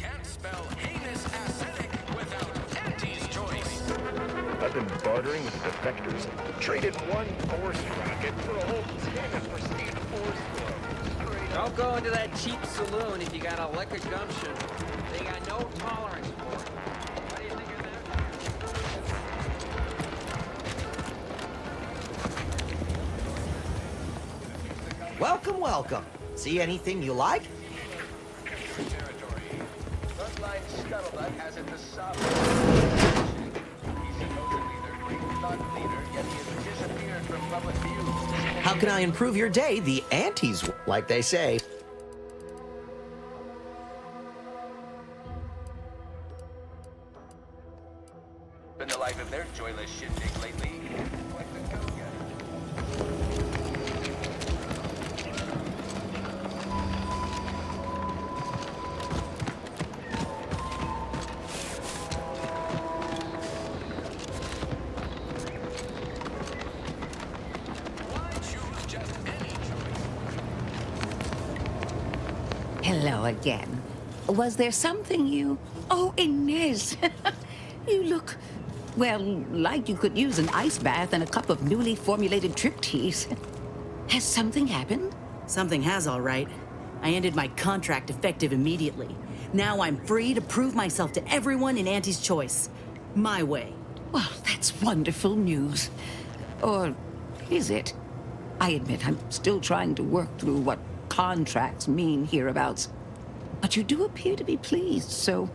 Can't spell heinous ascetic without Auntie's choice. I've been bartering with defectors. Traded one force rocket for a whole 10 of prestige force gloves. Don't go into that cheap saloon if you got a lick of gumption. They got no tolerance for it. What do you think of that? Welcome, welcome. See anything you like? Territory. Frontline Scuttlebutt has it the sovereign. He's supposedly their great thought leader, yet he has disappeared from public view. How can I improve your day? The antes, like they say. Been the life of their joyless shindig lately. Quite the go-getter. Why choose just any choice? Hello again. Was there something you... Oh, Inez! You look, well, like you could use an ice bath and a cup of newly formulated trip teas. Has something happened? Something has, all right. I ended my contract effective immediately. Now I'm free to prove myself to everyone in Auntie's Choice. My way. Well, that's wonderful news. Or is it? I admit I'm still trying to work through what contracts mean hereabouts. But you do appear to be pleased, so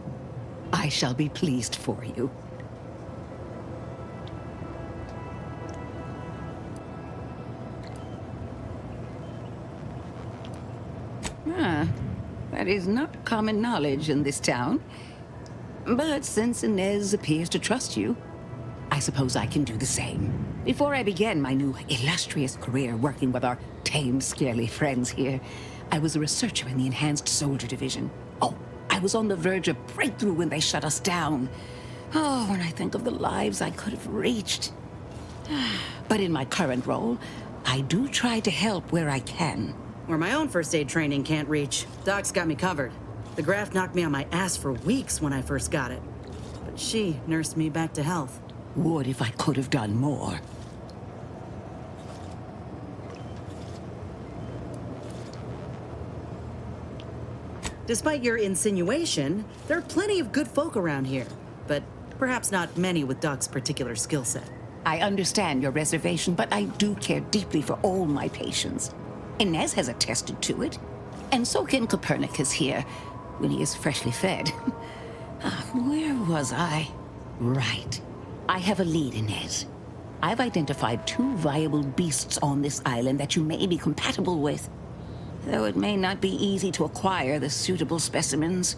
I shall be pleased for you. That is not common knowledge in this town. But since Inez appears to trust you, I suppose I can do the same. Before I began my new illustrious career working with our tame, scaly friends here, I was a researcher in the Enhanced Soldier Division. Oh, I was on the verge of breakthrough when they shut us down. Oh, when I think of the lives I could have reached. But in my current role, I do try to help where I can. Where my own first aid training can't reach, Doc's got me covered. The graft knocked me on my ass for weeks when I first got it. But she nursed me back to health. Would if I could have done more. Despite your insinuation, there are plenty of good folk around here. But perhaps not many with Doc's particular skill set. I understand your reservation, but I do care deeply for all my patients. Inez has attested to it, and so can Copernicus here, when he is freshly fed. Where was I? Right. I have a lead, Inez. I've identified 2 viable beasts on this island that you may be compatible with, though it may not be easy to acquire the suitable specimens.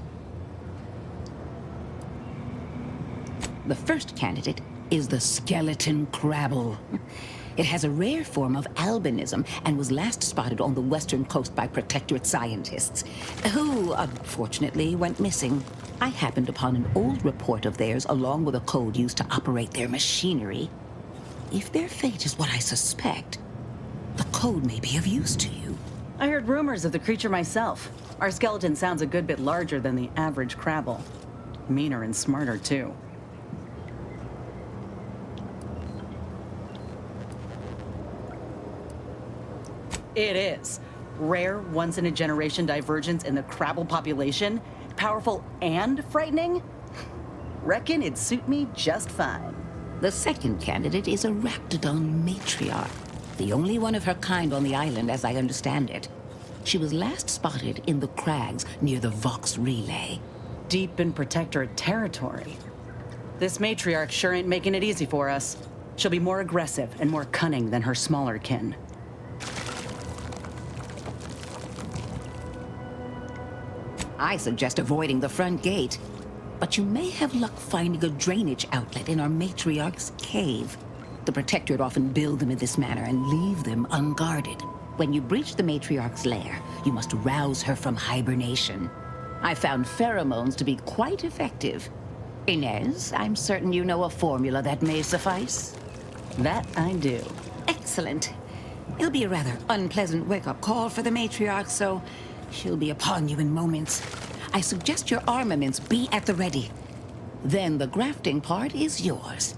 The first candidate is the skeleton crabble. It has a rare form of albinism and was last spotted on the western coast by protectorate scientists, who, unfortunately, went missing. I happened upon an old report of theirs along with a code used to operate their machinery. If their fate is what I suspect, the code may be of use to you. I heard rumors of the creature myself. Our skeleton sounds a good bit larger than the average crabble. Meaner and smarter, too. It is. Rare, once-in-a-generation divergence in the crabble population. Powerful and frightening. Reckon it'd suit me just fine. The second candidate is a Raptidon matriarch, the only one of her kind on the island as I understand it. She was last spotted in the crags near the Vox Relay. Deep in protectorate territory. This matriarch sure ain't making it easy for us. She'll be more aggressive and more cunning than her smaller kin. I suggest avoiding the front gate, but you may have luck finding a drainage outlet in our matriarch's cave. The protectorate often build them in this manner and leave them unguarded. When you breach the matriarch's lair, you must rouse her from hibernation. I found pheromones to be quite effective. Inez, I'm certain you know a formula that may suffice. That I do. Excellent. It'll be a rather unpleasant wake-up call for the matriarch, so she'll be upon you in moments. I suggest your armaments be at the ready. Then the grafting part is yours.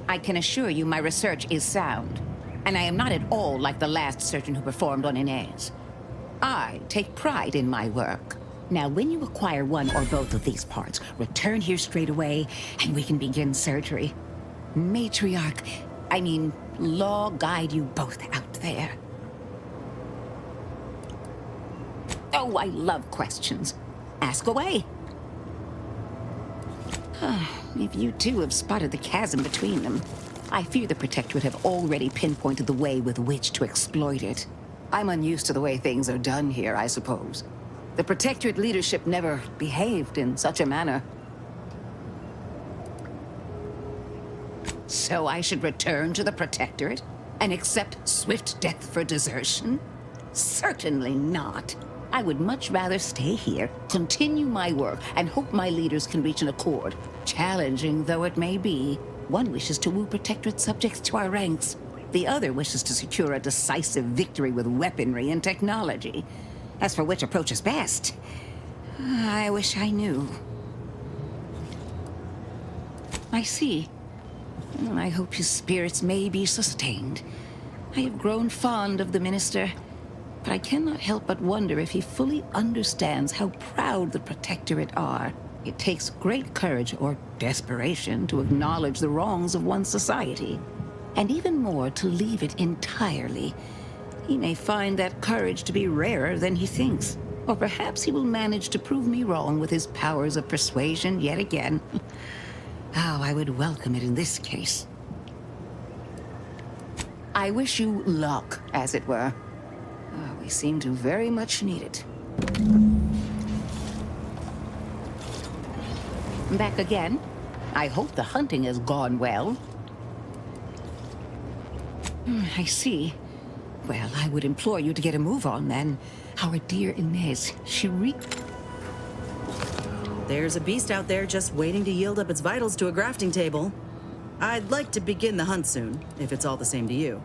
I can assure you my research is sound, and I am not at all like the last surgeon who performed on Inez. I take pride in my work. Now, when you acquire one or both of these parts, return here straight away, and we can begin surgery. Law guide you both out there. Oh, I love questions. Ask away. If you two have spotted the chasm between them, I fear the Protectorate have already pinpointed the way with which to exploit it. I'm unused to the way things are done here, I suppose. The Protectorate leadership never behaved in such a manner. So I should return to the Protectorate and accept swift death for desertion? Certainly not. I would much rather stay here, continue my work, and hope my leaders can reach an accord. Challenging though it may be, one wishes to woo Protectorate subjects to our ranks. The other wishes to secure a decisive victory with weaponry and technology. As for which approach is best, I wish I knew. I see. Well, I hope his spirits may be sustained. I have grown fond of the Minister, but I cannot help but wonder if he fully understands how proud the Protectorate are. It takes great courage or desperation to acknowledge the wrongs of one's society, and even more to leave it entirely. He may find that courage to be rarer than he thinks, or perhaps he will manage to prove me wrong with his powers of persuasion yet again. How I would welcome it in this case. I wish you luck, as it were. We seem to very much need it. Back again? I hope the hunting has gone well. I see. Well, I would implore you to get a move on, then. Our dear Inez, There's a beast out there just waiting to yield up its vitals to a grafting table. I'd like to begin the hunt soon, if it's all the same to you.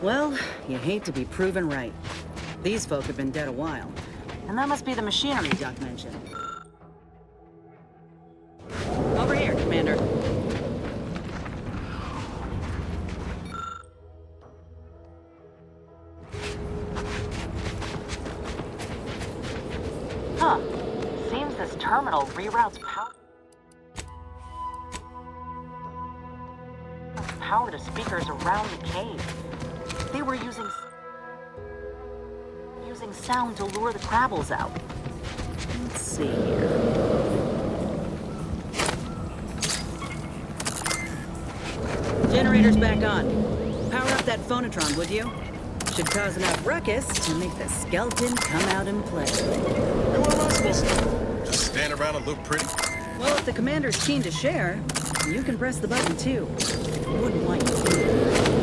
Well, you hate to be proven right. These folk have been dead a while. And that must be the machinery Duck mentioned. Over here, Commander. Huh. Seems this terminal reroutes power to speakers around the cave. They were using sound to lure the Crabbles out. Let's see here. Generator's back on. Power up that phonotron, would you? Should cause enough ruckus to make the skeleton come out and play. And what am I supposed to do? Just stand around and look pretty? Well, if the commander's keen to share, you can press the button too. Wouldn't want you to do that.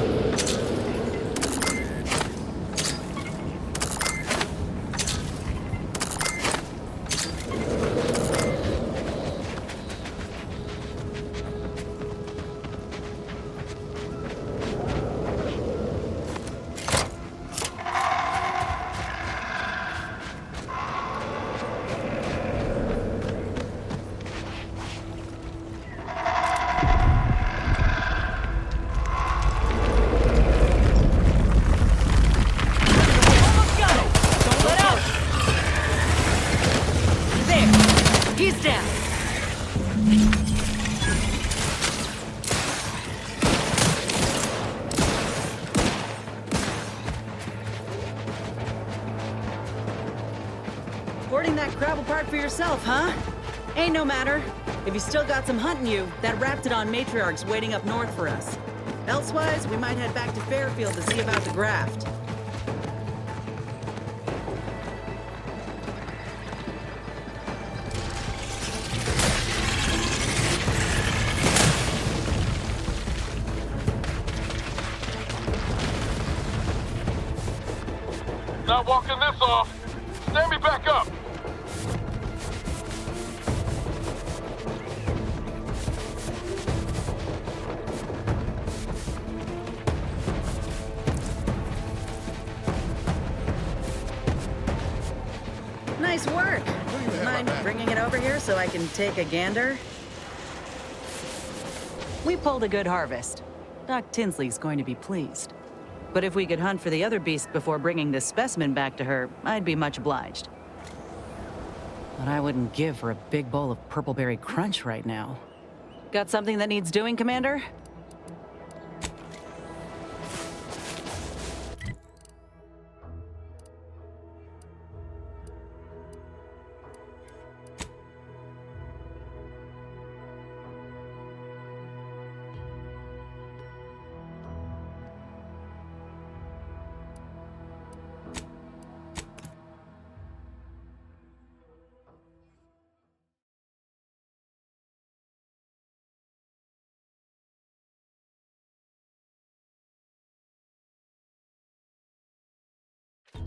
Hoarding that Crabble part for yourself, huh? Ain't no matter. If you still got some hunting you, that Raptidon matriarch's waiting up north for us. Elsewise, we might head back to Fairfield to see about the graft. Not walking this off. Stand me back up. Nice work. Mind bringing it over here so I can take a gander? We pulled a good harvest. Doc Tinsley's going to be pleased. But if we could hunt for the other beast before bringing this specimen back to her, I'd be much obliged. But I wouldn't give for a big bowl of purpleberry crunch right now. Got something that needs doing, Commander?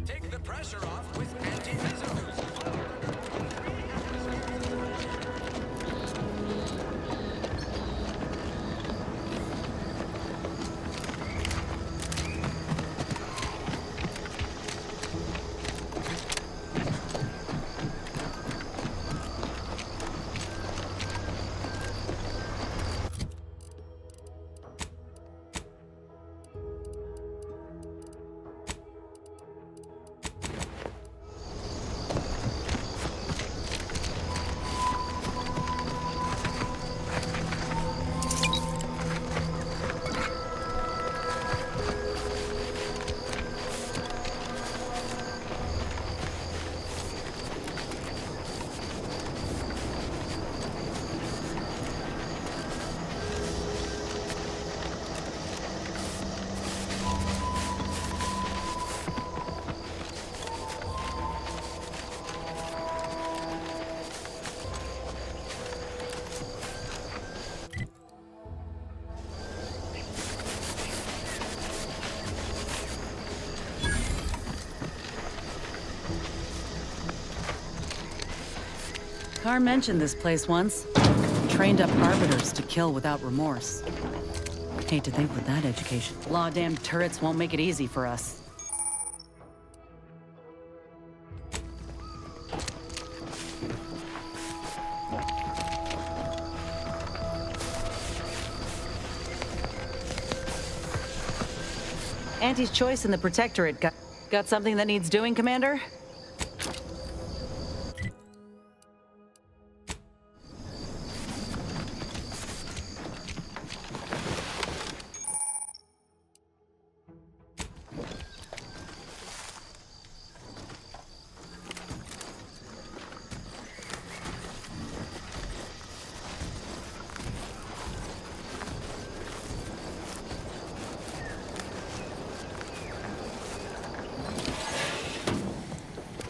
Take the pressure off with anti-physics. Carr mentioned this place once. Trained up arbiters to kill without remorse. Hate to think with that education. Law damn turrets won't make it easy for us. Auntie's choice in the Protectorate got something that needs doing, Commander?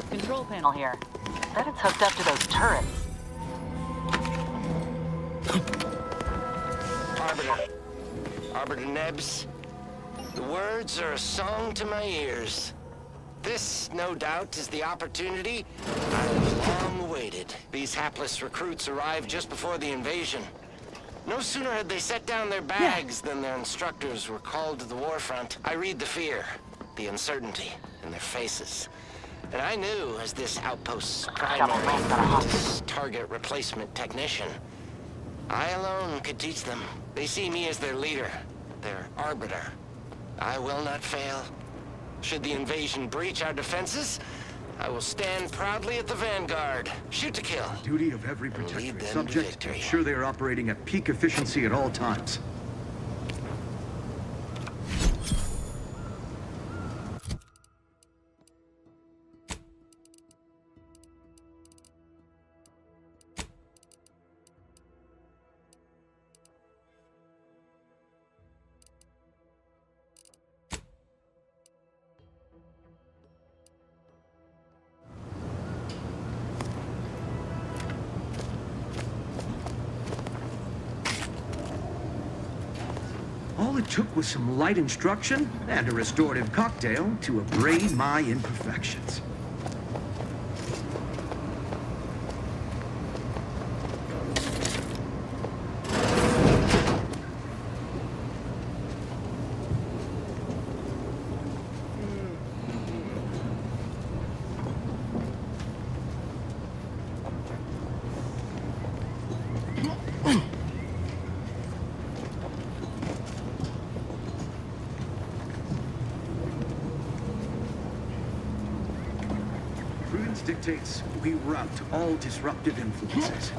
Control panel here. Bet it's hooked up to those turrets. Arbiter Nebs, the words are a song to my ears. This, no doubt, is the opportunity I've long awaited. These hapless recruits arrived just before the invasion. No sooner had they set down their bags than their instructors were called to the warfront. I read the fear, the uncertainty in their faces. And I knew, as this outpost's primary target replacement technician, I alone could teach them. They see me as their leader, their arbiter. I will not fail. Should the invasion breach our defenses, I will stand proudly at the vanguard. Shoot to kill. Duty of every protectorate subject to ensure they are operating at peak efficiency at all times. All it took was some light instruction and a restorative cocktail to abrade my imperfections. Dictates we rout all disruptive influences.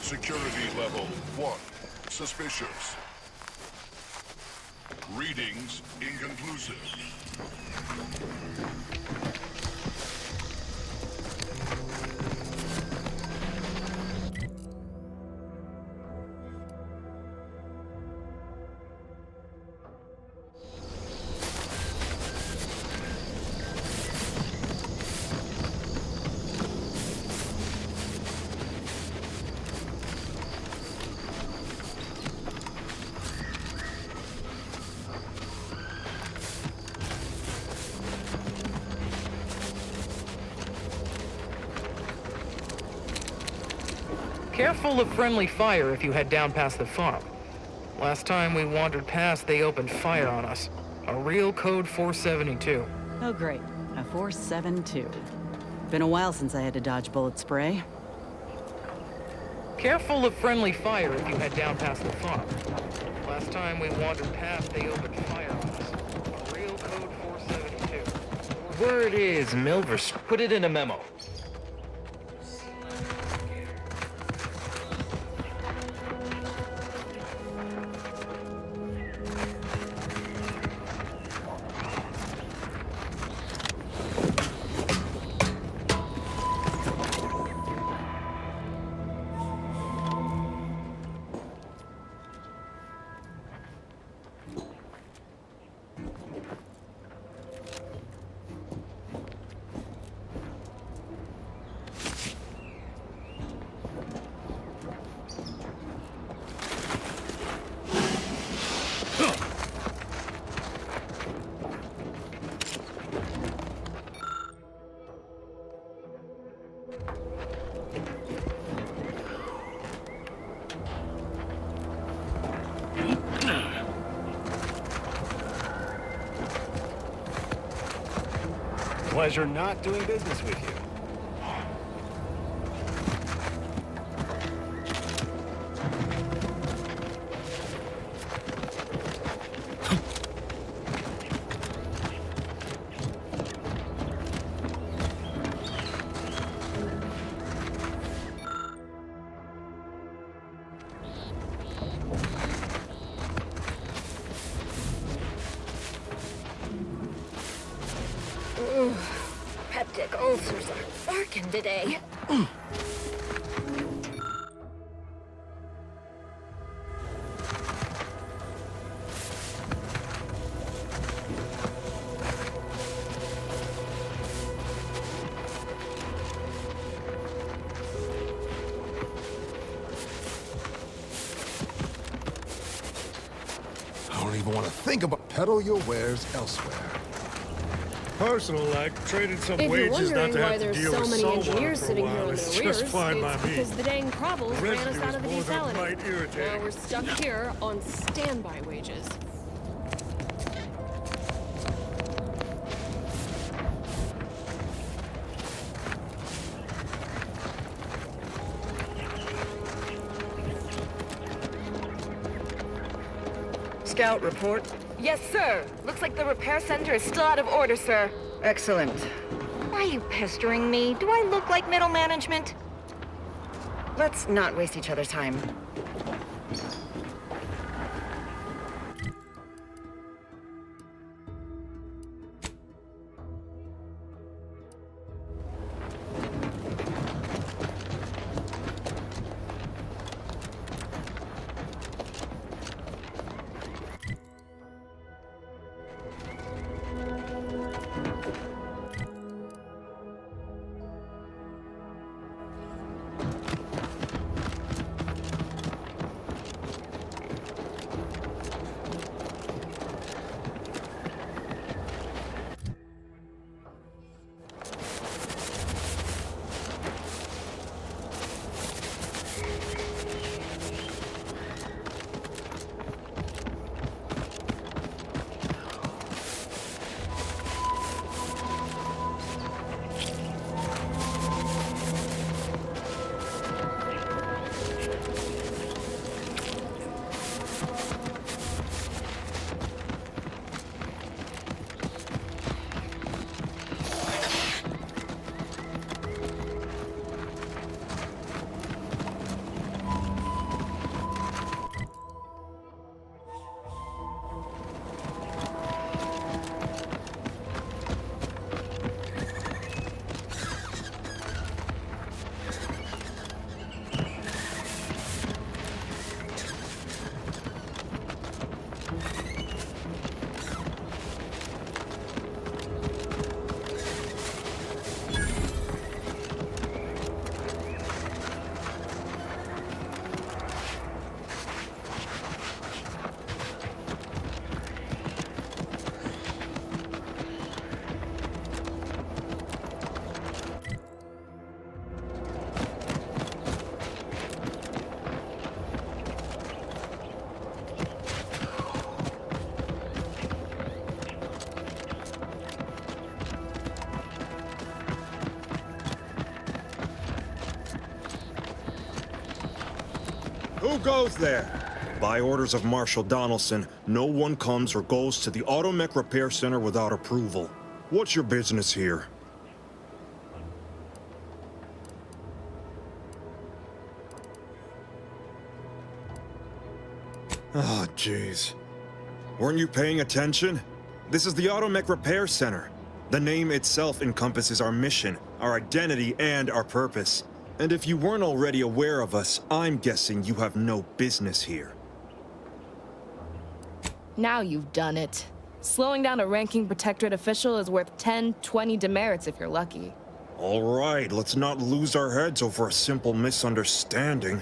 Security level 1. Suspicious. Readings inconclusive. Careful of friendly fire if you head down past the farm. Last time we wandered past, they opened fire on us. A real code 472. Oh great, a 472. Been a while since I had to dodge bullet spray. Careful of friendly fire if you head down past the farm. Last time we wandered past, they opened fire on us. A real code 472. Word is, Milvers, put it in a memo. pleasure not doing business with you. Peptic ulcers are barking today. I don't even want to think about peddle your wares elsewhere. Personal, like, traded some If you're wages not wondering to why have to there's deal so with many saltwater engineers for a sitting here while. on It's their just arrears, fine by it's me. because the dang Crabbles ran us Residue out is of the more than desalination. light irritating. Now we're stuck here on standby wages. Scout report. Yes, sir. Looks like the repair center is still out of order, sir. Excellent. Why are you pestering me? Do I look like middle management? Let's not waste each other's time. Who goes there? By orders of Marshal Donaldson, no one comes or goes to the Automech Repair Center without approval. What's your business here? Oh, jeez. Weren't you paying attention? This is the Automech Repair Center. The name itself encompasses our mission, our identity, and our purpose. And if you weren't already aware of us, I'm guessing you have no business here. Now you've done it. Slowing down a ranking protectorate official is worth 10, 20 demerits if you're lucky. All right, let's not lose our heads over a simple misunderstanding.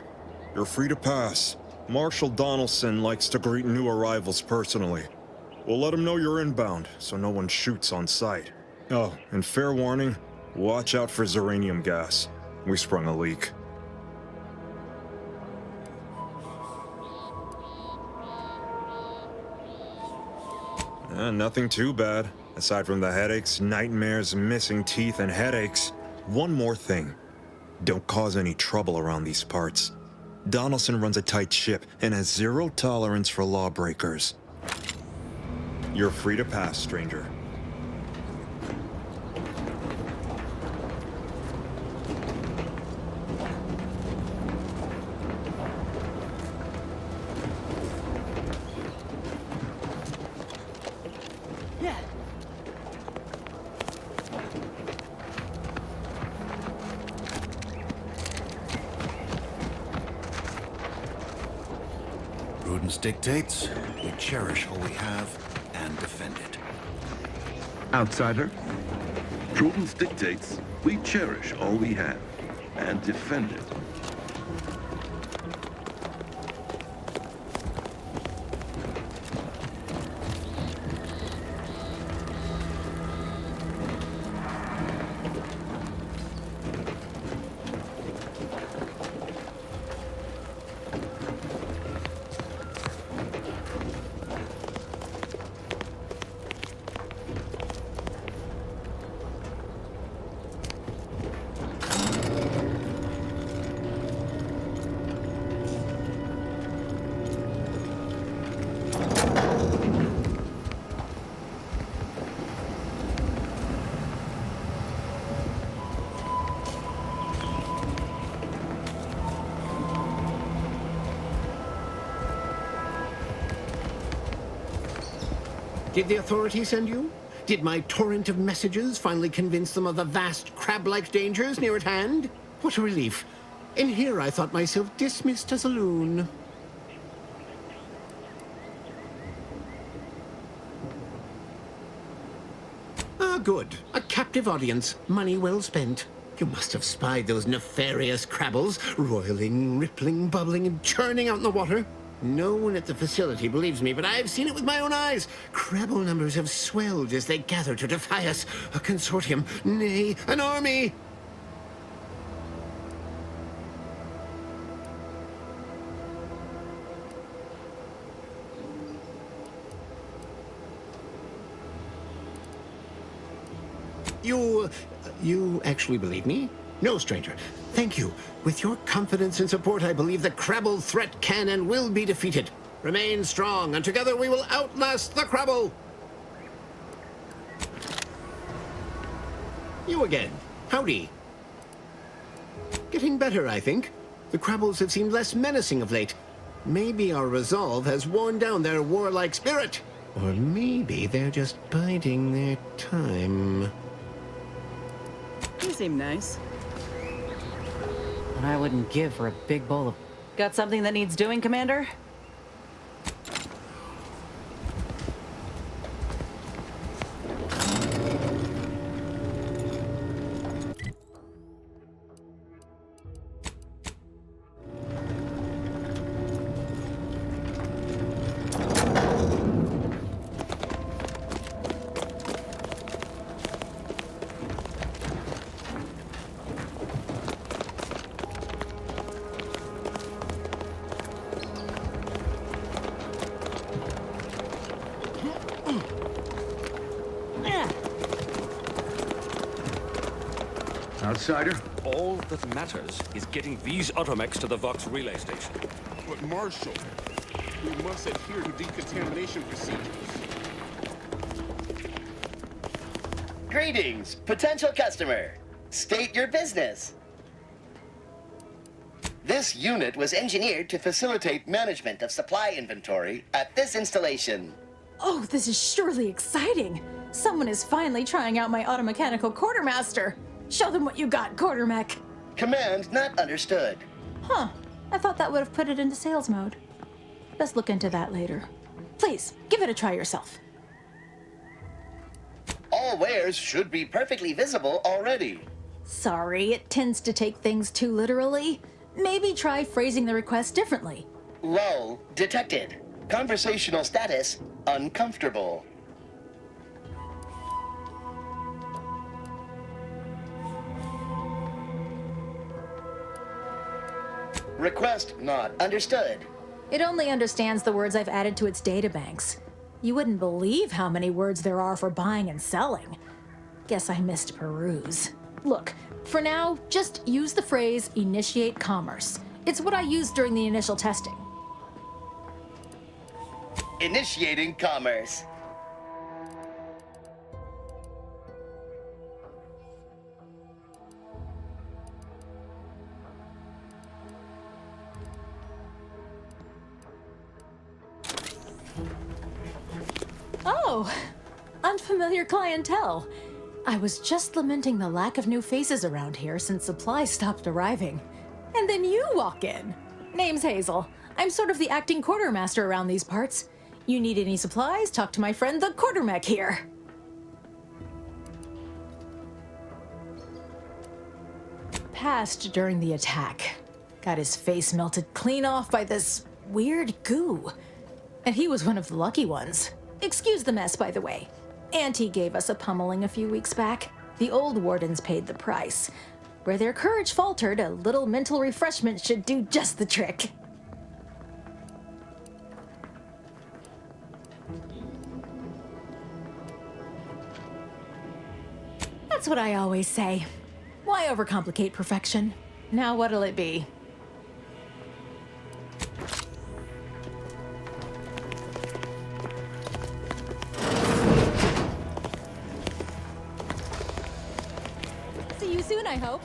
You're free to pass. Marshal Donaldson likes to greet new arrivals personally. We'll let him know you're inbound, so no one shoots on sight. Oh, and fair warning, watch out for xeranium gas. We sprung a leak. Nothing too bad. Aside from the headaches, nightmares, missing teeth, and headaches. One more thing. Don't cause any trouble around these parts. Donaldson runs a tight ship and has zero tolerance for lawbreakers. You're free to pass, stranger. Prudence dictates we cherish all we have and defend it. Outsider, prudence dictates we cherish all we have and defend it. Did the authorities send you? Did my torrent of messages finally convince them of the vast crab-like dangers near at hand? What a relief. In here I thought myself dismissed as a loon. Ah, good. A captive audience. Money well spent. You must have spied those nefarious crabbles, roiling, rippling, bubbling, and churning out in the water. No one at the facility believes me, but I've seen it with my own eyes. Crabble numbers have swelled as they gather to defy us. A consortium, nay, an army! You actually believe me? No, stranger. Thank you. With your confidence and support, I believe the Crabble threat can and will be defeated. Remain strong, and together we will outlast the Crabble! You again. Howdy. Getting better, I think. The Crabbles have seemed less menacing of late. Maybe our resolve has worn down their warlike spirit. Or maybe they're just biding their time. You seem nice. But I wouldn't give for a big bowl of... Got something that needs doing, Commander? Outsider? All that matters is getting these automechs to the Vox relay station. But Marshal, we must adhere to decontamination procedures. Greetings, potential customer. State your business. This unit was engineered to facilitate management of supply inventory at this installation. Oh, this is surely exciting. Someone is finally trying out my automechanical quartermaster. Show them what you got, Quartermech. Command not understood. Huh. I thought that would have put it into sales mode. Let's look into that later. Please, give it a try yourself. All wares should be perfectly visible already. Sorry, it tends to take things too literally. Maybe try phrasing the request differently. Lull detected. Conversational status uncomfortable. Request not understood. It only understands the words I've added to its databanks. You wouldn't believe how many words there are for buying and selling. Guess I missed peruse. Look, for now, just use the phrase initiate commerce. It's what I used during the initial testing. Initiating commerce. Oh, unfamiliar clientele. I was just lamenting the lack of new faces around here since supplies stopped arriving. And then you walk in. Name's Hazel. I'm sort of the acting quartermaster around these parts. You need any supplies, talk to my friend the quartermech here. Passed during the attack. Got his face melted clean off by this weird goo. And he was one of the lucky ones. Excuse the mess, by the way. Auntie gave us a pummeling a few weeks back. The old wardens paid the price. Where their courage faltered, a little mental refreshment should do just the trick. That's what I always say. Why overcomplicate perfection? Now what'll it be? See you soon, I hope.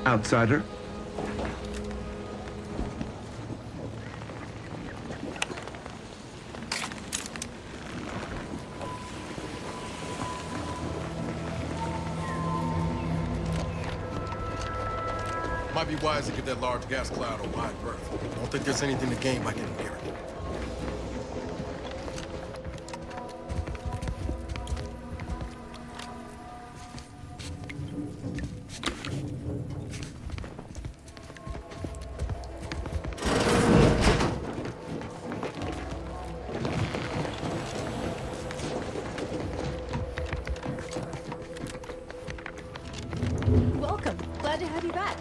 Outsider? Might be wise to give that large gas cloud a wide berth. Don't think there's anything to gain by getting near it. Welcome. Glad to have you back.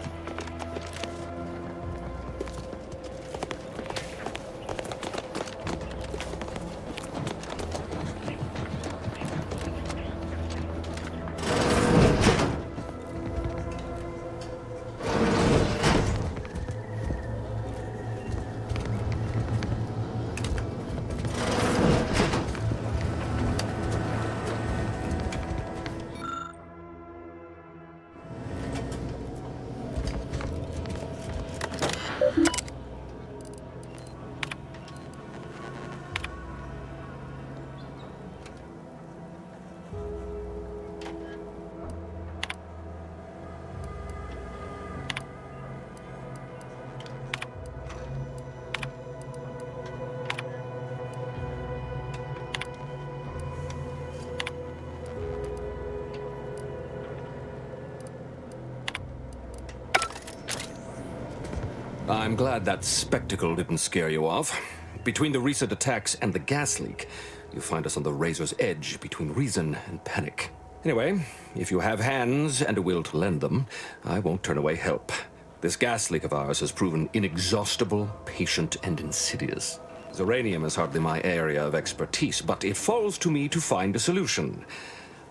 I'm glad that spectacle didn't scare you off. Between the recent attacks and the gas leak, you find us on the razor's edge between reason and panic. Anyway, if you have hands and a will to lend them, I won't turn away help. This gas leak of ours has proven inexhaustible, patient, and insidious. Zeranium is hardly my area of expertise, but it falls to me to find a solution,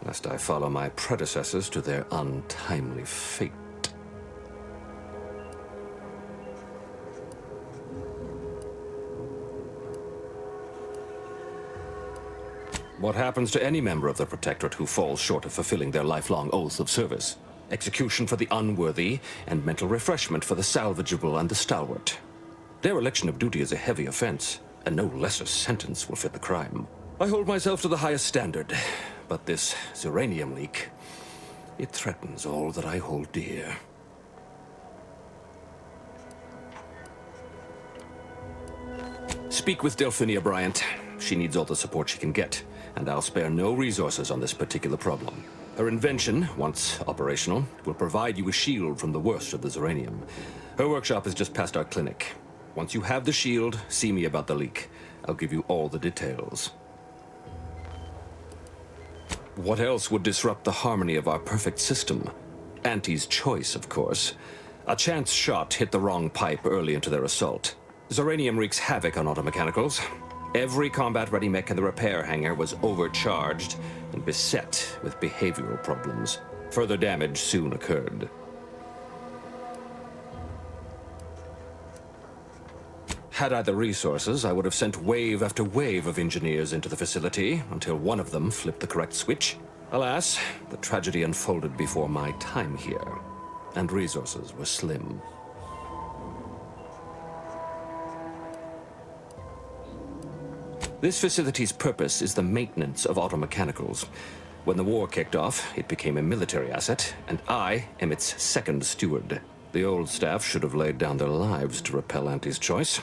lest I follow my predecessors to their untimely fate. What happens to any member of the Protectorate who falls short of fulfilling their lifelong oath of service? Execution for the unworthy, and mental refreshment for the salvageable and the stalwart. Dereliction of duty is a heavy offense, and no lesser sentence will fit the crime. I hold myself to the highest standard, but this Zeranium leak, it threatens all that I hold dear. Speak with Delphinia Bryant. She needs all the support she can get, and I'll spare no resources on this particular problem. Her invention, once operational, will provide you a shield from the worst of the Zeranium. Her workshop is just past our clinic. Once you have the shield, see me about the leak. I'll give you all the details. What else would disrupt the harmony of our perfect system? Auntie's choice, of course. A chance shot hit the wrong pipe early into their assault. Zeranium wreaks havoc on automechanicals. Every combat-ready mech in the repair hangar was overcharged and beset with behavioral problems. Further damage soon occurred. Had I the resources, I would have sent wave after wave of engineers into the facility until one of them flipped the correct switch. Alas, the tragedy unfolded before my time here, and resources were slim. This facility's purpose is the maintenance of automechanicals. When the war kicked off, it became a military asset, and I am its second steward. The old staff should have laid down their lives to repel Auntie's choice.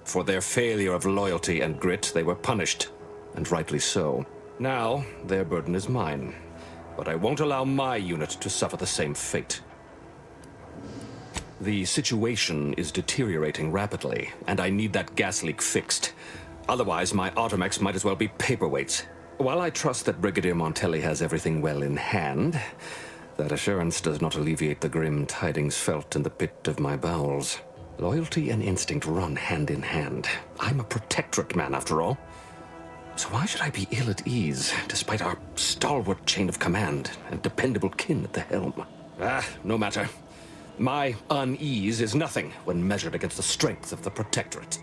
For their failure of loyalty and grit, they were punished, and rightly so. Now, their burden is mine, but I won't allow my unit to suffer the same fate. The situation is deteriorating rapidly, and I need that gas leak fixed. Otherwise, my automechs might as well be paperweights. While I trust that Brigadier Montelli has everything well in hand, that assurance does not alleviate the grim tidings felt in the pit of my bowels. Loyalty and instinct run hand in hand. I'm a protectorate man, after all. So why should I be ill at ease, despite our stalwart chain of command and dependable kin at the helm? No matter. My unease is nothing when measured against the strength of the protectorate.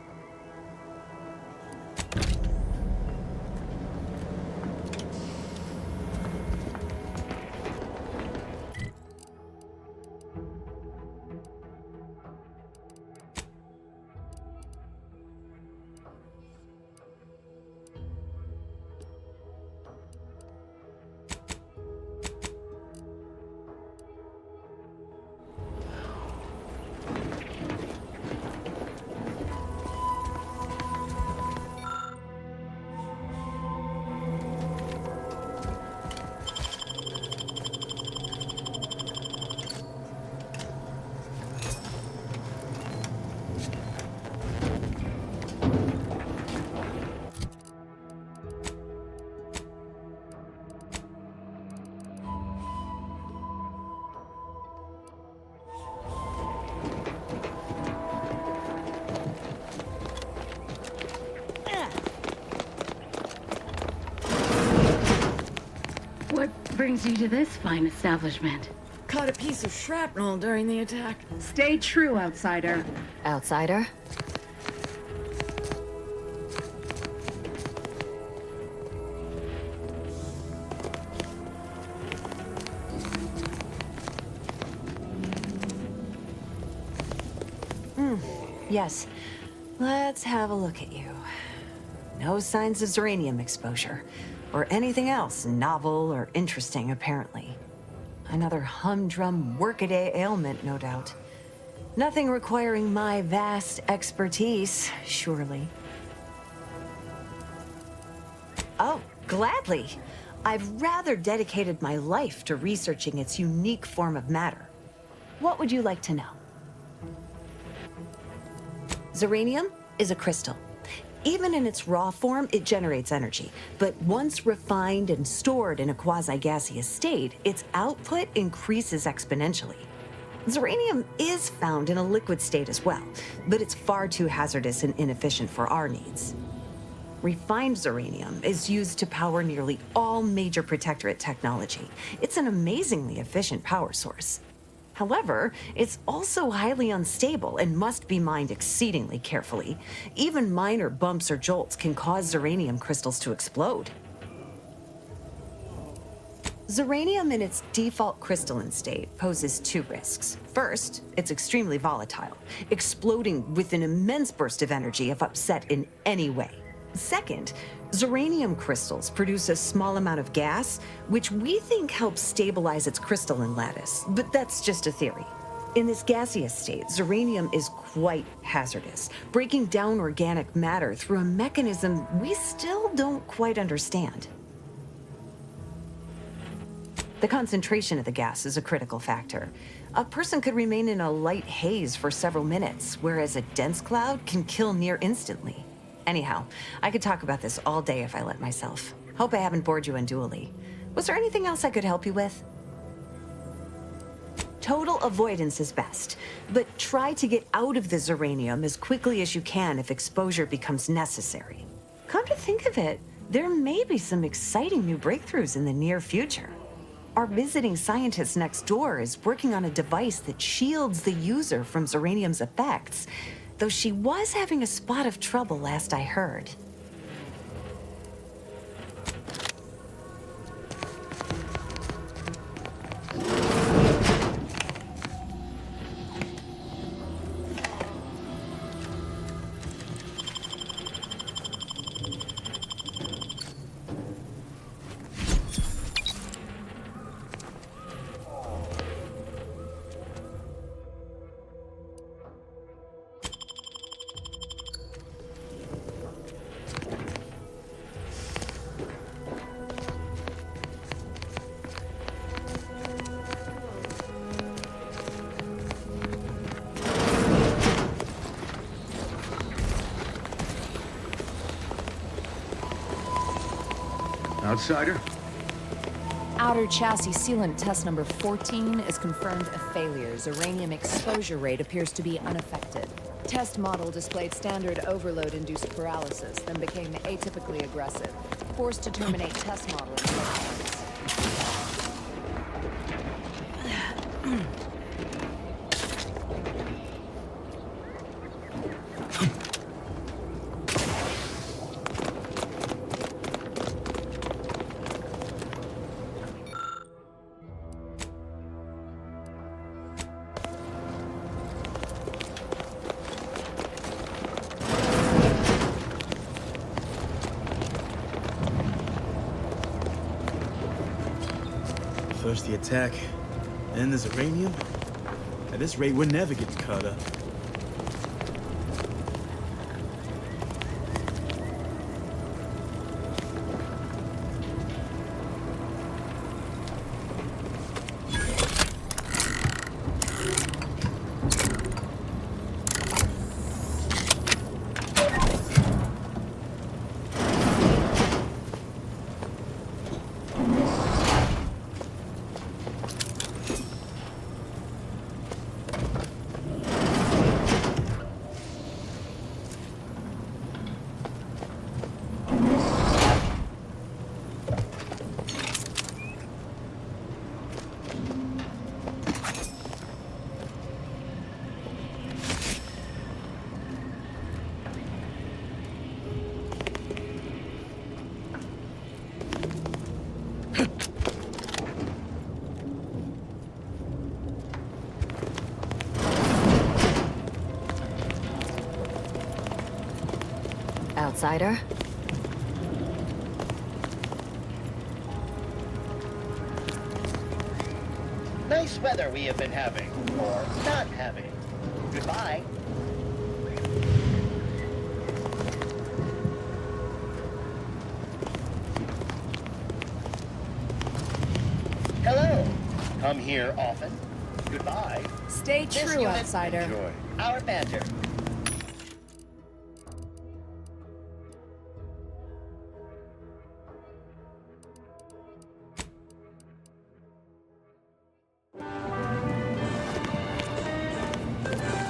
What brings you to this fine establishment? Caught a piece of shrapnel during the attack. Stay true, outsider. Outsider? Yes. Let's have a look at you. No signs of Zeranium exposure, or anything else novel or interesting, apparently. Another humdrum workaday ailment, no doubt. Nothing requiring my vast expertise, surely. Oh, gladly. I've rather dedicated my life to researching its unique form of matter. What would you like to know? Zeranium is a crystal. Even in its raw form, it generates energy. But once refined and stored in a quasi-gaseous state, its output increases exponentially. Zeranium is found in a liquid state as well, but it's far too hazardous and inefficient for our needs. Refined zeranium is used to power nearly all major Protectorate technology. It's an amazingly efficient power source. However, it's also highly unstable and must be mined exceedingly carefully. Even minor bumps or jolts can cause zeranium crystals to explode. Zeranium in its default crystalline state poses two risks. First, it's extremely volatile, exploding with an immense burst of energy if upset in any way. Second, zeranium crystals produce a small amount of gas, which we think helps stabilize its crystalline lattice, but that's just a theory. In this gaseous state, zeranium is quite hazardous, breaking down organic matter through a mechanism we still don't quite understand. The concentration of the gas is a critical factor. A person could remain in a light haze for several minutes, whereas a dense cloud can kill near instantly. Anyhow, I could talk about this all day if I let myself. Hope I haven't bored you unduly. Was there anything else I could help you with? Total avoidance is best, but try to get out of the zeranium as quickly as you can if exposure becomes necessary. Come to think of it, there may be some exciting new breakthroughs in the near future. Our visiting scientist next door is working on a device that shields the user from zeranium's effects, though she was having a spot of trouble last I heard. Outsider? Outer chassis sealant test number 14 is confirmed a failure. Zeranium exposure rate appears to be unaffected. Test model displayed standard overload-induced paralysis, then became atypically aggressive. Forced to terminate test model in 12 months. First the attack, then the zeranium. At this rate, we're never getting caught up. Outsider? Nice weather we have been having, or not having. Goodbye. Hello. Come here often. Goodbye. Stay This true, unit, outsider. enjoy our banter.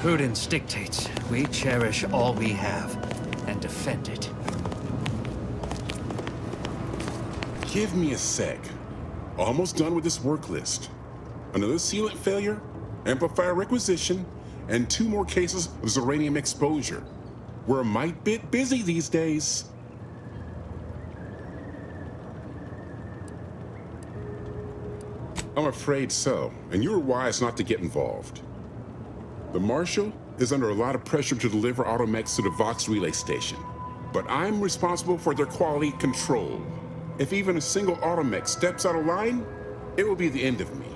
Prudence dictates we cherish all we have and defend it. Give me a sec. Almost done with this work list. Another sealant failure, amplifier requisition, and 2 more cases of Zeranium exposure. We're a mite bit busy these days. I'm afraid so, and you were wise not to get involved. The Marshal is under a lot of pressure to deliver automechs to the Vox relay station, but I'm responsible for their quality control. If even a single automech steps out of line, it will be the end of me.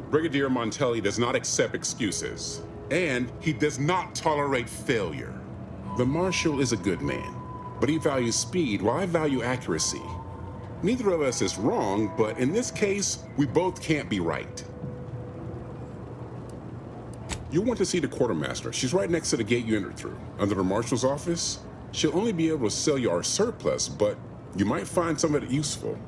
Brigadier Montelli does not accept excuses, and he does not tolerate failure. The Marshal is a good man, but he values speed while I value accuracy. Neither of us is wrong, but in this case, we both can't be right. You want to see the quartermaster. She's right next to the gate you entered through, under the Marshal's office. She'll only be able to sell you our surplus, but you might find some of it useful.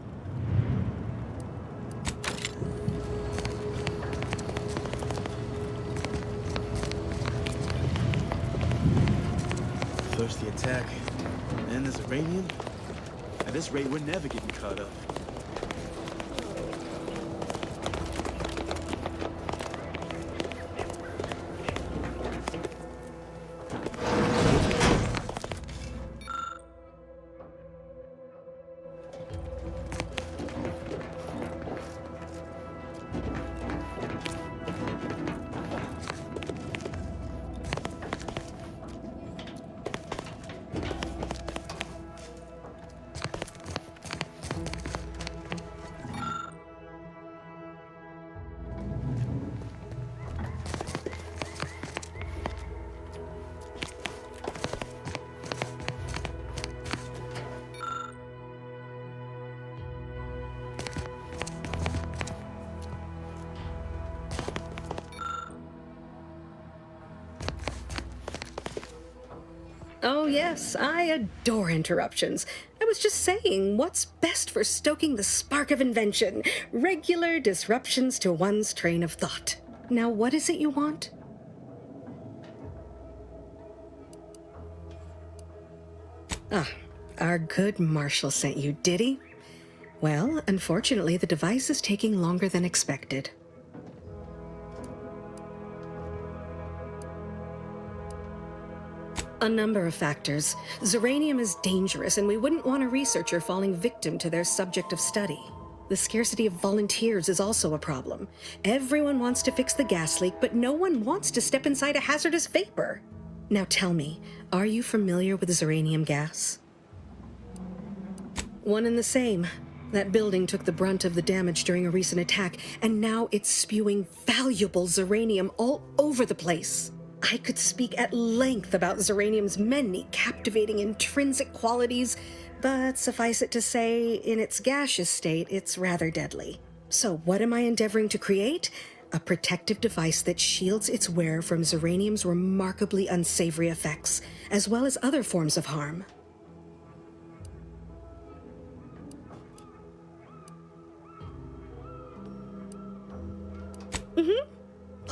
First the attack, then there's uranium. At this rate, we're never getting caught up. Oh yes, I adore interruptions. I was just saying, what's best for stoking the spark of invention? Regular disruptions to one's train of thought. Now what is it you want? Ah, our good Marshal sent you, did he? Well, unfortunately, the device is taking longer than expected. A number of factors. Zeranium is dangerous, and we wouldn't want a researcher falling victim to their subject of study. The scarcity of volunteers is also a problem. Everyone wants to fix the gas leak, but no one wants to step inside a hazardous vapor. Now tell me, are you familiar with Zeranium gas? One and the same. That building took the brunt of the damage during a recent attack, and now it's spewing valuable Zeranium all over the place. I could speak at length about Zeranium's many captivating intrinsic qualities, but suffice it to say, in its gaseous state, it's rather deadly. So what am I endeavoring to create? A protective device that shields its wearer from Zeranium's remarkably unsavory effects, as well as other forms of harm.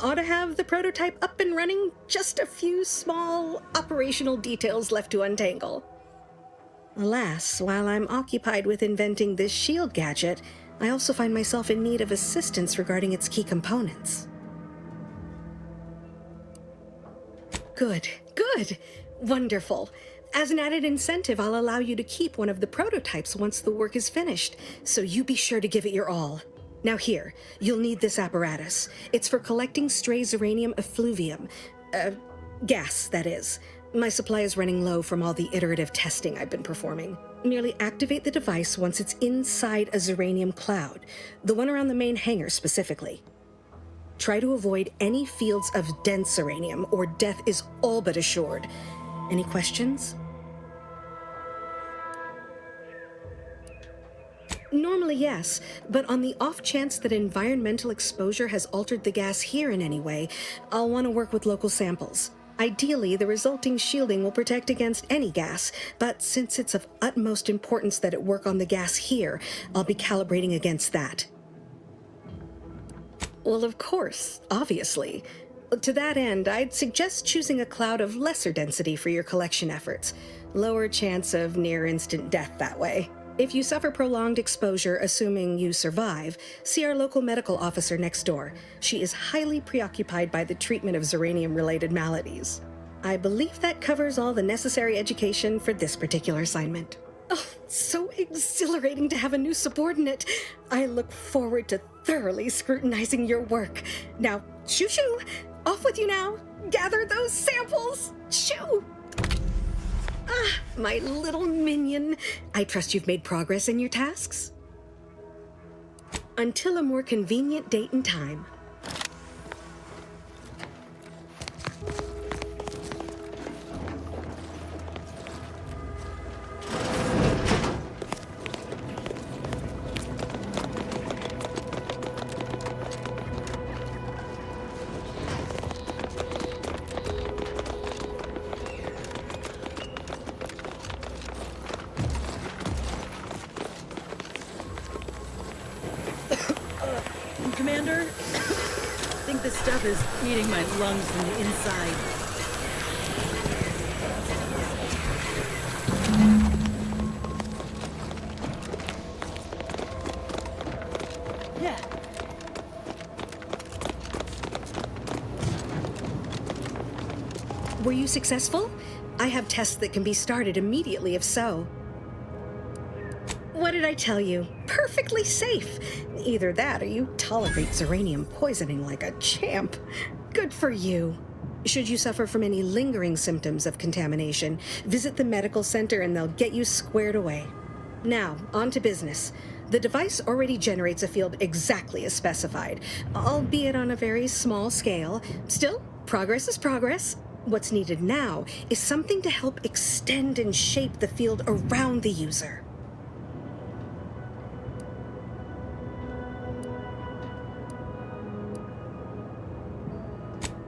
Ought to have the prototype up and running, just a few small operational details left to untangle. Alas, while I'm occupied with inventing this shield gadget, I also find myself in need of assistance regarding its key components. Good. Wonderful. As an added incentive, I'll allow you to keep one of the prototypes once the work is finished, so you be sure to give it your all. Now here, you'll need this apparatus. It's for collecting stray Zeranium effluvium. Gas, that is. My supply is running low from all the iterative testing I've been performing. Merely activate the device once it's inside a Zeranium cloud, the one around the main hangar specifically. Try to avoid any fields of dense Zeranium, or death is all but assured. Any questions? Normally, yes, but on the off chance that environmental exposure has altered the gas here in any way, I'll want to work with local samples. Ideally, the resulting shielding will protect against any gas, but since it's of utmost importance that it work on the gas here, I'll be calibrating against that. Well, of course, obviously. To that end, I'd suggest choosing a cloud of lesser density for your collection efforts. Lower chance of near-instant death that way. If you suffer prolonged exposure, assuming you survive, see our local medical officer next door. She is highly preoccupied by the treatment of Zeranium-related maladies. I believe that covers all the necessary education for this particular assignment. Oh, so exhilarating to have a new subordinate. I look forward to thoroughly scrutinizing your work. Now, shoo-shoo! Off with you now! Gather those samples! Shoo! Ah, my little minion. I trust you've made progress in your tasks? Until a more convenient date and time. Commander, I think this stuff is eating my lungs from the inside. Yeah. Were you successful? I have tests that can be started immediately if so. What did I tell you? Perfectly safe. Either that or you tolerate Zeranium poisoning like a champ. Good for you. Should you suffer from any lingering symptoms of contamination, visit the medical center and they'll get you squared away. Now, on to business. The device already generates a field exactly as specified, albeit on a very small scale. Still, progress is progress. What's needed now is something to help extend and shape the field around the user.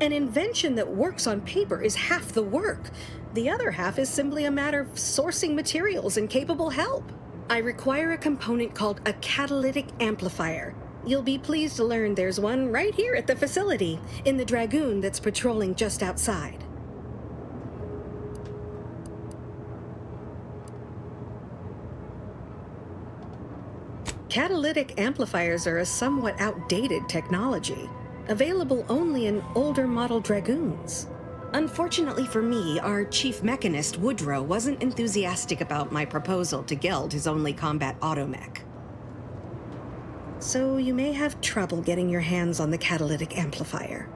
An invention that works on paper is half the work. The other half is simply a matter of sourcing materials and capable help. I require a component called a catalytic amplifier. You'll be pleased to learn there's one right here at the facility, in the Dragoon that's patrolling just outside. Catalytic amplifiers are a somewhat outdated technology, available only in older model Dragoons. Unfortunately for me, our chief mechanist, Woodrow, wasn't enthusiastic about my proposal to geld his only combat automech. So you may have trouble getting your hands on the catalytic amplifier.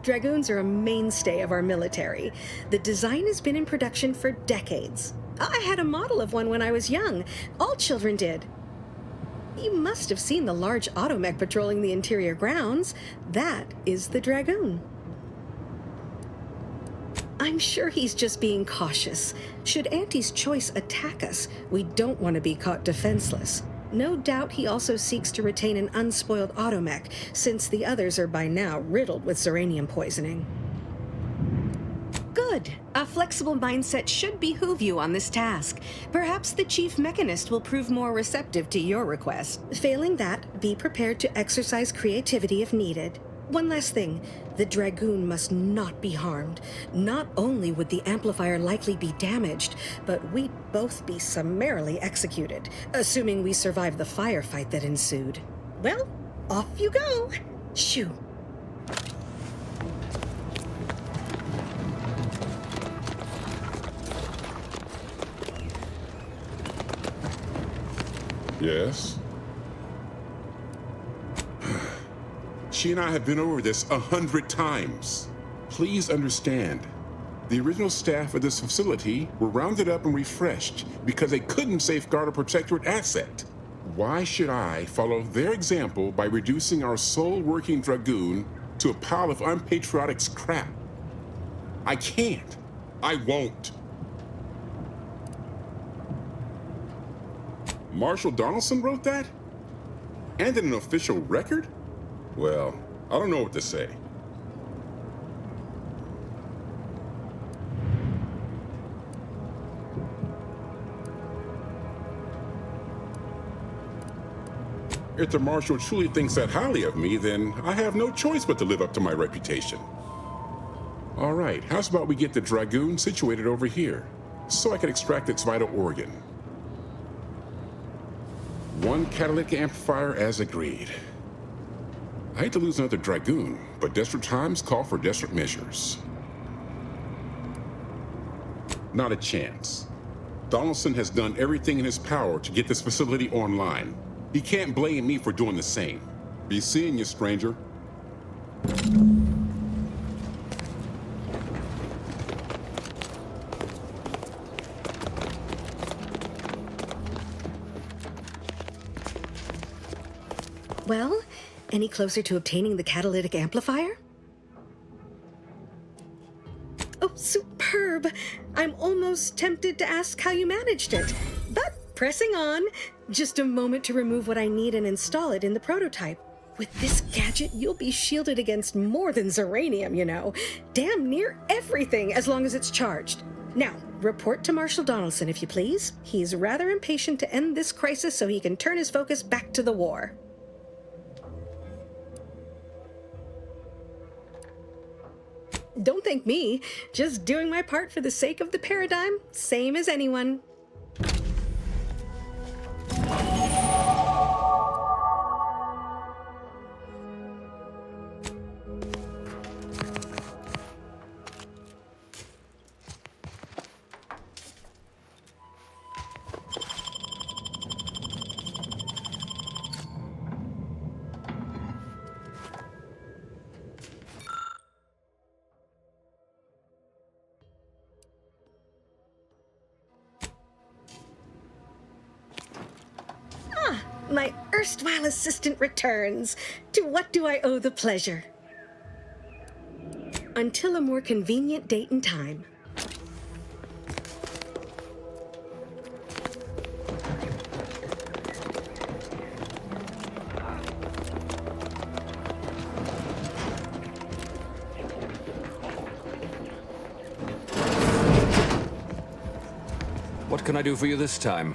Dragoons are a mainstay of our military. The design has been in production for decades. I had a model of one when I was young. All children did. You must have seen the large automech patrolling the interior grounds. That is the Dragoon. I'm sure he's just being cautious. Should Auntie's Choice attack us, we don't want to be caught defenseless. No doubt he also seeks to retain an unspoiled automech, since the others are by now riddled with Zeranium poisoning. Good. A flexible mindset should behoove you on this task. Perhaps the chief mechanist will prove more receptive to your request. Failing that, be prepared to exercise creativity if needed. One last thing. The Dragoon must not be harmed. Not only would the amplifier likely be damaged, but we'd both be summarily executed, assuming we survive the firefight that ensued. Well, off you go. Shoo. Yes? She and I have been over this 100 times. Please understand, the original staff of this facility were rounded up and refreshed because they couldn't safeguard a protectorate asset. Why should I follow their example by reducing our sole working Dragoon to a pile of unpatriotic scrap? I can't. I won't. Marshall Donaldson wrote that? And in an official record? Well, I don't know what to say. If the Marshal truly thinks that highly of me, then I have no choice but to live up to my reputation. All right, how's about we get the Dragoon situated over here, so I can extract its vital organ? One catalytic amplifier as agreed. I hate to lose another Dragoon, but desperate times call for desperate measures. Not a chance. Donaldson has done everything in his power to get this facility online. He can't blame me for doing the same. Be seeing you, stranger. Well, any closer to obtaining the catalytic amplifier? Oh, superb! I'm almost tempted to ask how you managed it, but pressing on. Just a moment to remove what I need and install it in the prototype. With this gadget, you'll be shielded against more than Zeranium, you know. Damn near everything, as long as it's charged. Now, report to Marshal Donaldson, if you please. He's rather impatient to end this crisis so he can turn his focus back to the war. Don't thank me. Just doing my part for the sake of the paradigm, same as anyone. My erstwhile assistant returns. To what do I owe the pleasure? Until a more convenient date and time. What can I do for you this time?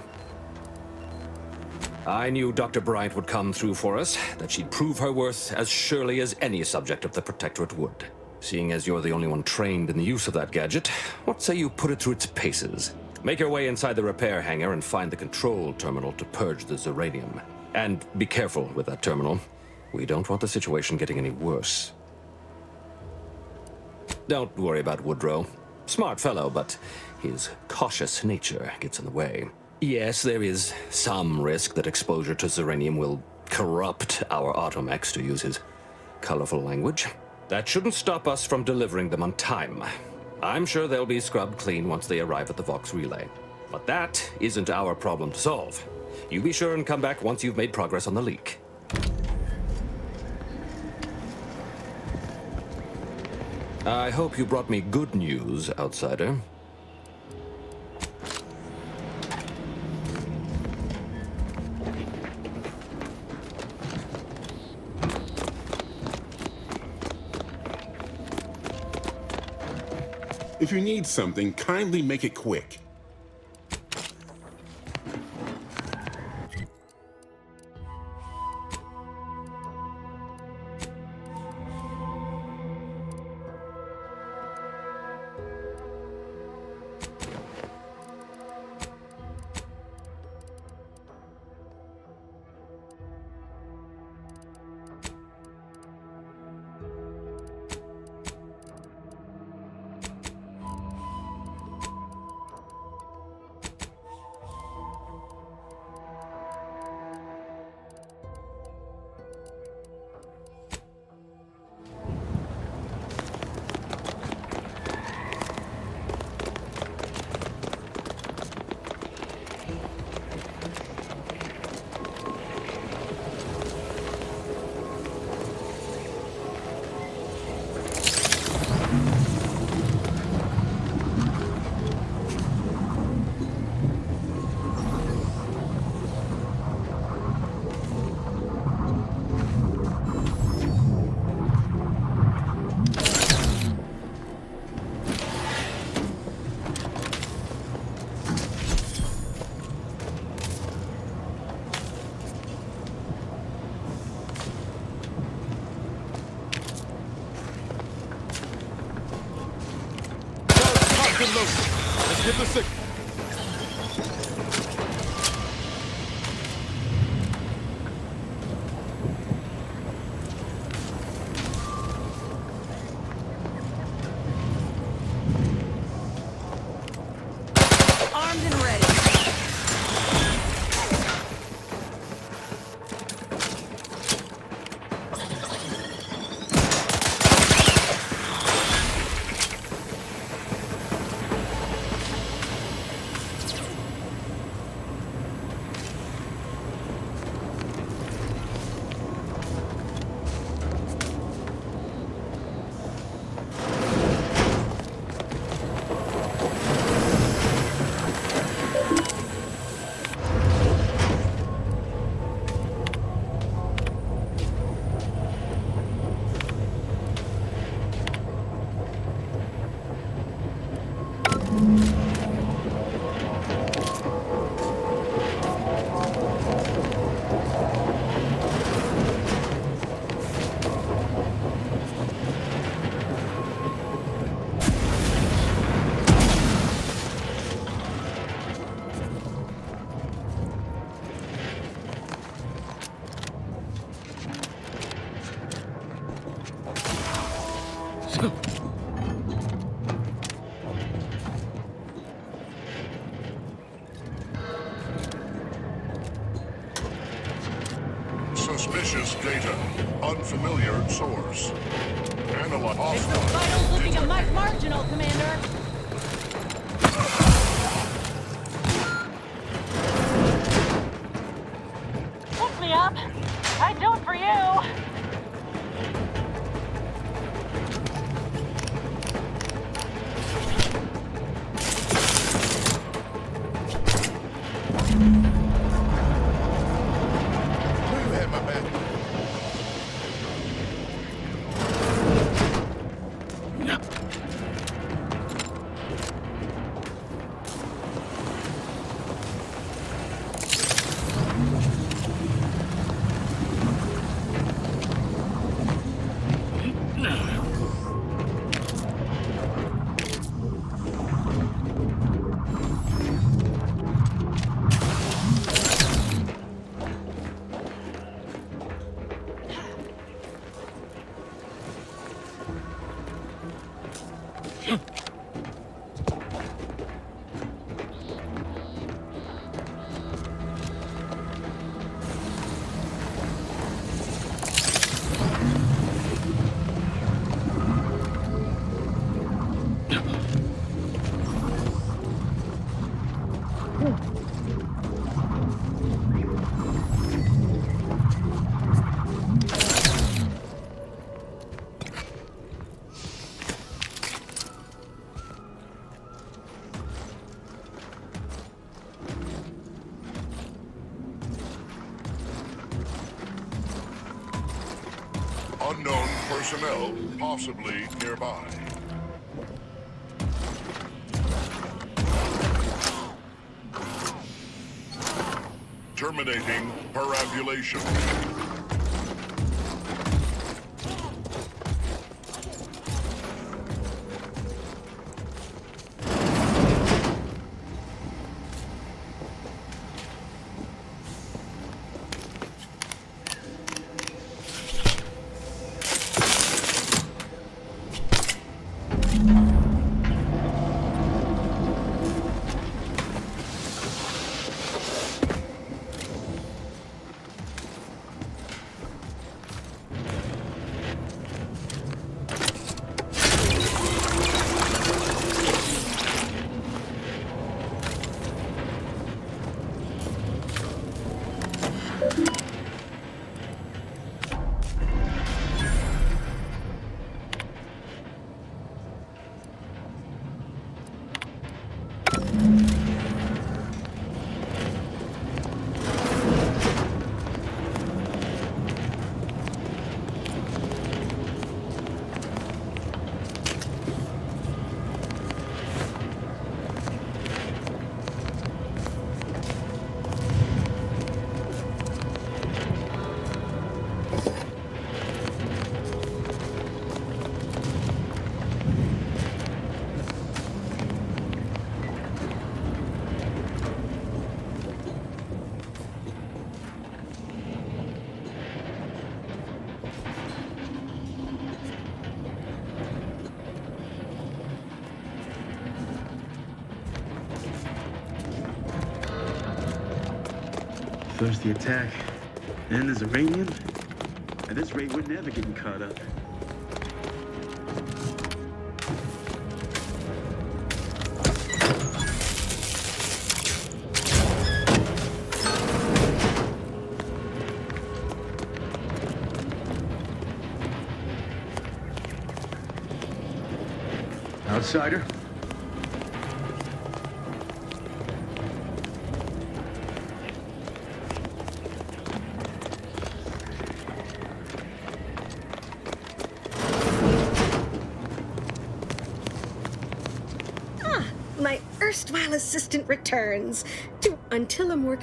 I knew Dr. Bryant would come through for us, that she'd prove her worth as surely as any subject of the Protectorate would. Seeing as you're the only one trained in the use of that gadget, what say you put it through its paces? Make your way inside the repair hangar and find the control terminal to purge the Zeranium. And be careful with that terminal. We don't want the situation getting any worse. Don't worry about Woodrow. Smart fellow, but his cautious nature gets in the way. Yes, there is some risk that exposure to Zeranium will corrupt our automechs, to use his colorful language. That shouldn't stop us from delivering them on time. I'm sure they'll be scrubbed clean once they arrive at the Vox relay. But that isn't our problem to solve. You be sure and come back once you've made progress on the leak. I hope you brought me good news, outsider. If you need something, kindly make it quick. reloading. Let's get the signal. Armed and ready. Suspicious data. Unfamiliar source. Analyze hostile. Vitals looking a mite marginal, Commander. Pick me up. I'd do it for you. Unknown personnel, possibly nearby. Terminating perambulation. First the attack, then there's uranium. At this rate, we're never getting caught up. Outsider? My erstwhile assistant returns to until a more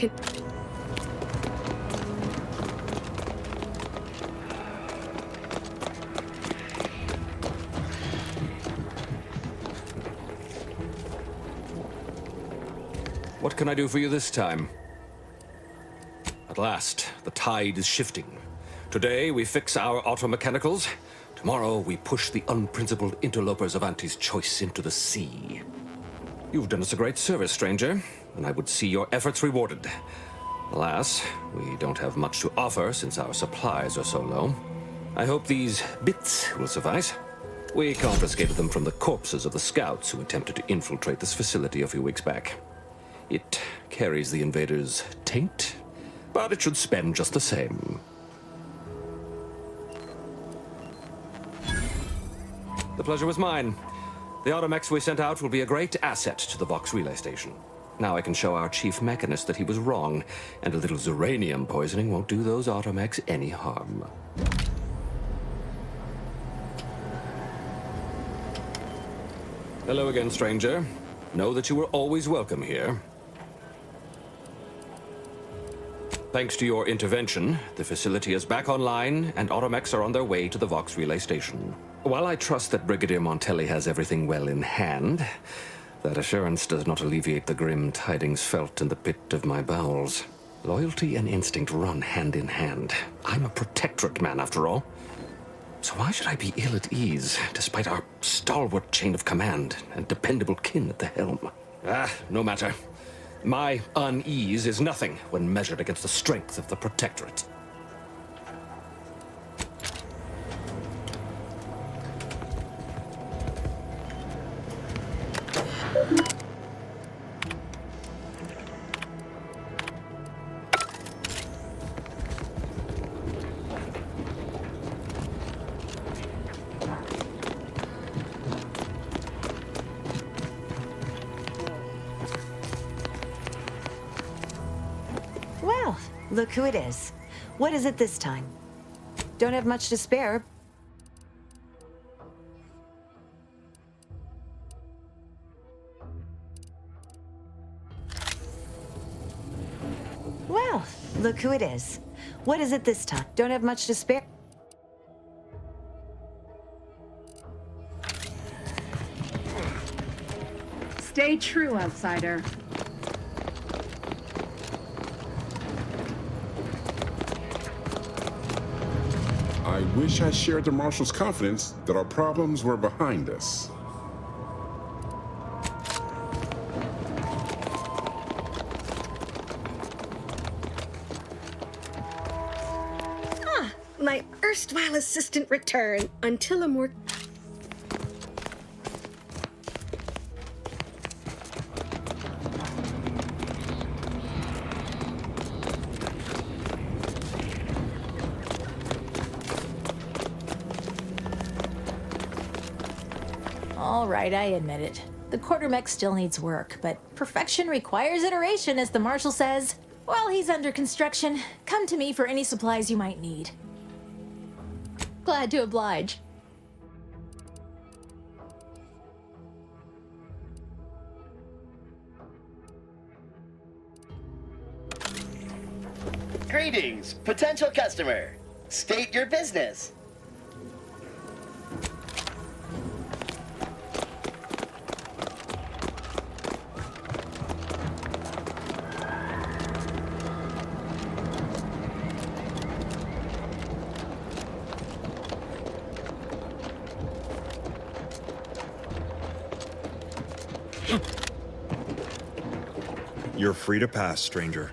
What can I do for you this time? At last, the tide is shifting. Today, we fix our automechanicals. Tomorrow, we push the unprincipled interlopers of Auntie's choice into the sea. You've done us a great service, stranger, and I would see your efforts rewarded. Alas, we don't have much to offer since our supplies are so low. I hope these bits will suffice. We confiscated them from the corpses of the scouts who attempted to infiltrate this facility a few weeks back. It carries the invaders' taint, but it should spend just the same. The pleasure was mine. The automechs we sent out will be a great asset to the Vox relay station. Now I can show our chief mechanist that he was wrong, and a little uranium poisoning won't do those automechs any harm. Hello again, stranger. Know that you were always welcome here. Thanks to your intervention, the facility is back online, and automechs are on their way to the Vox relay station. While I trust that Brigadier Montelli has everything well in hand, that assurance does not alleviate the grim tidings felt in the pit of my bowels. Loyalty and instinct run hand in hand. I'm a protectorate man, after all. So why should I be ill at ease, despite our stalwart chain of command and dependable kin at the helm? No matter. My unease is nothing when measured against the strength of the protectorate. Well, look who it is. What is it this time? Don't have much to spare. Well, look who it is. What is it this time? Don't have much to spare. Stay true, outsider. I wish I shared the Marshal's confidence that our problems were behind us. My erstwhile assistant returned until a more... All right, I admit it. The quartermech still needs work, but perfection requires iteration, as the Marshal says. While he's under construction, come to me for any supplies you might need. Glad to oblige. Greetings, potential customer. State your business. You're free to pass, stranger.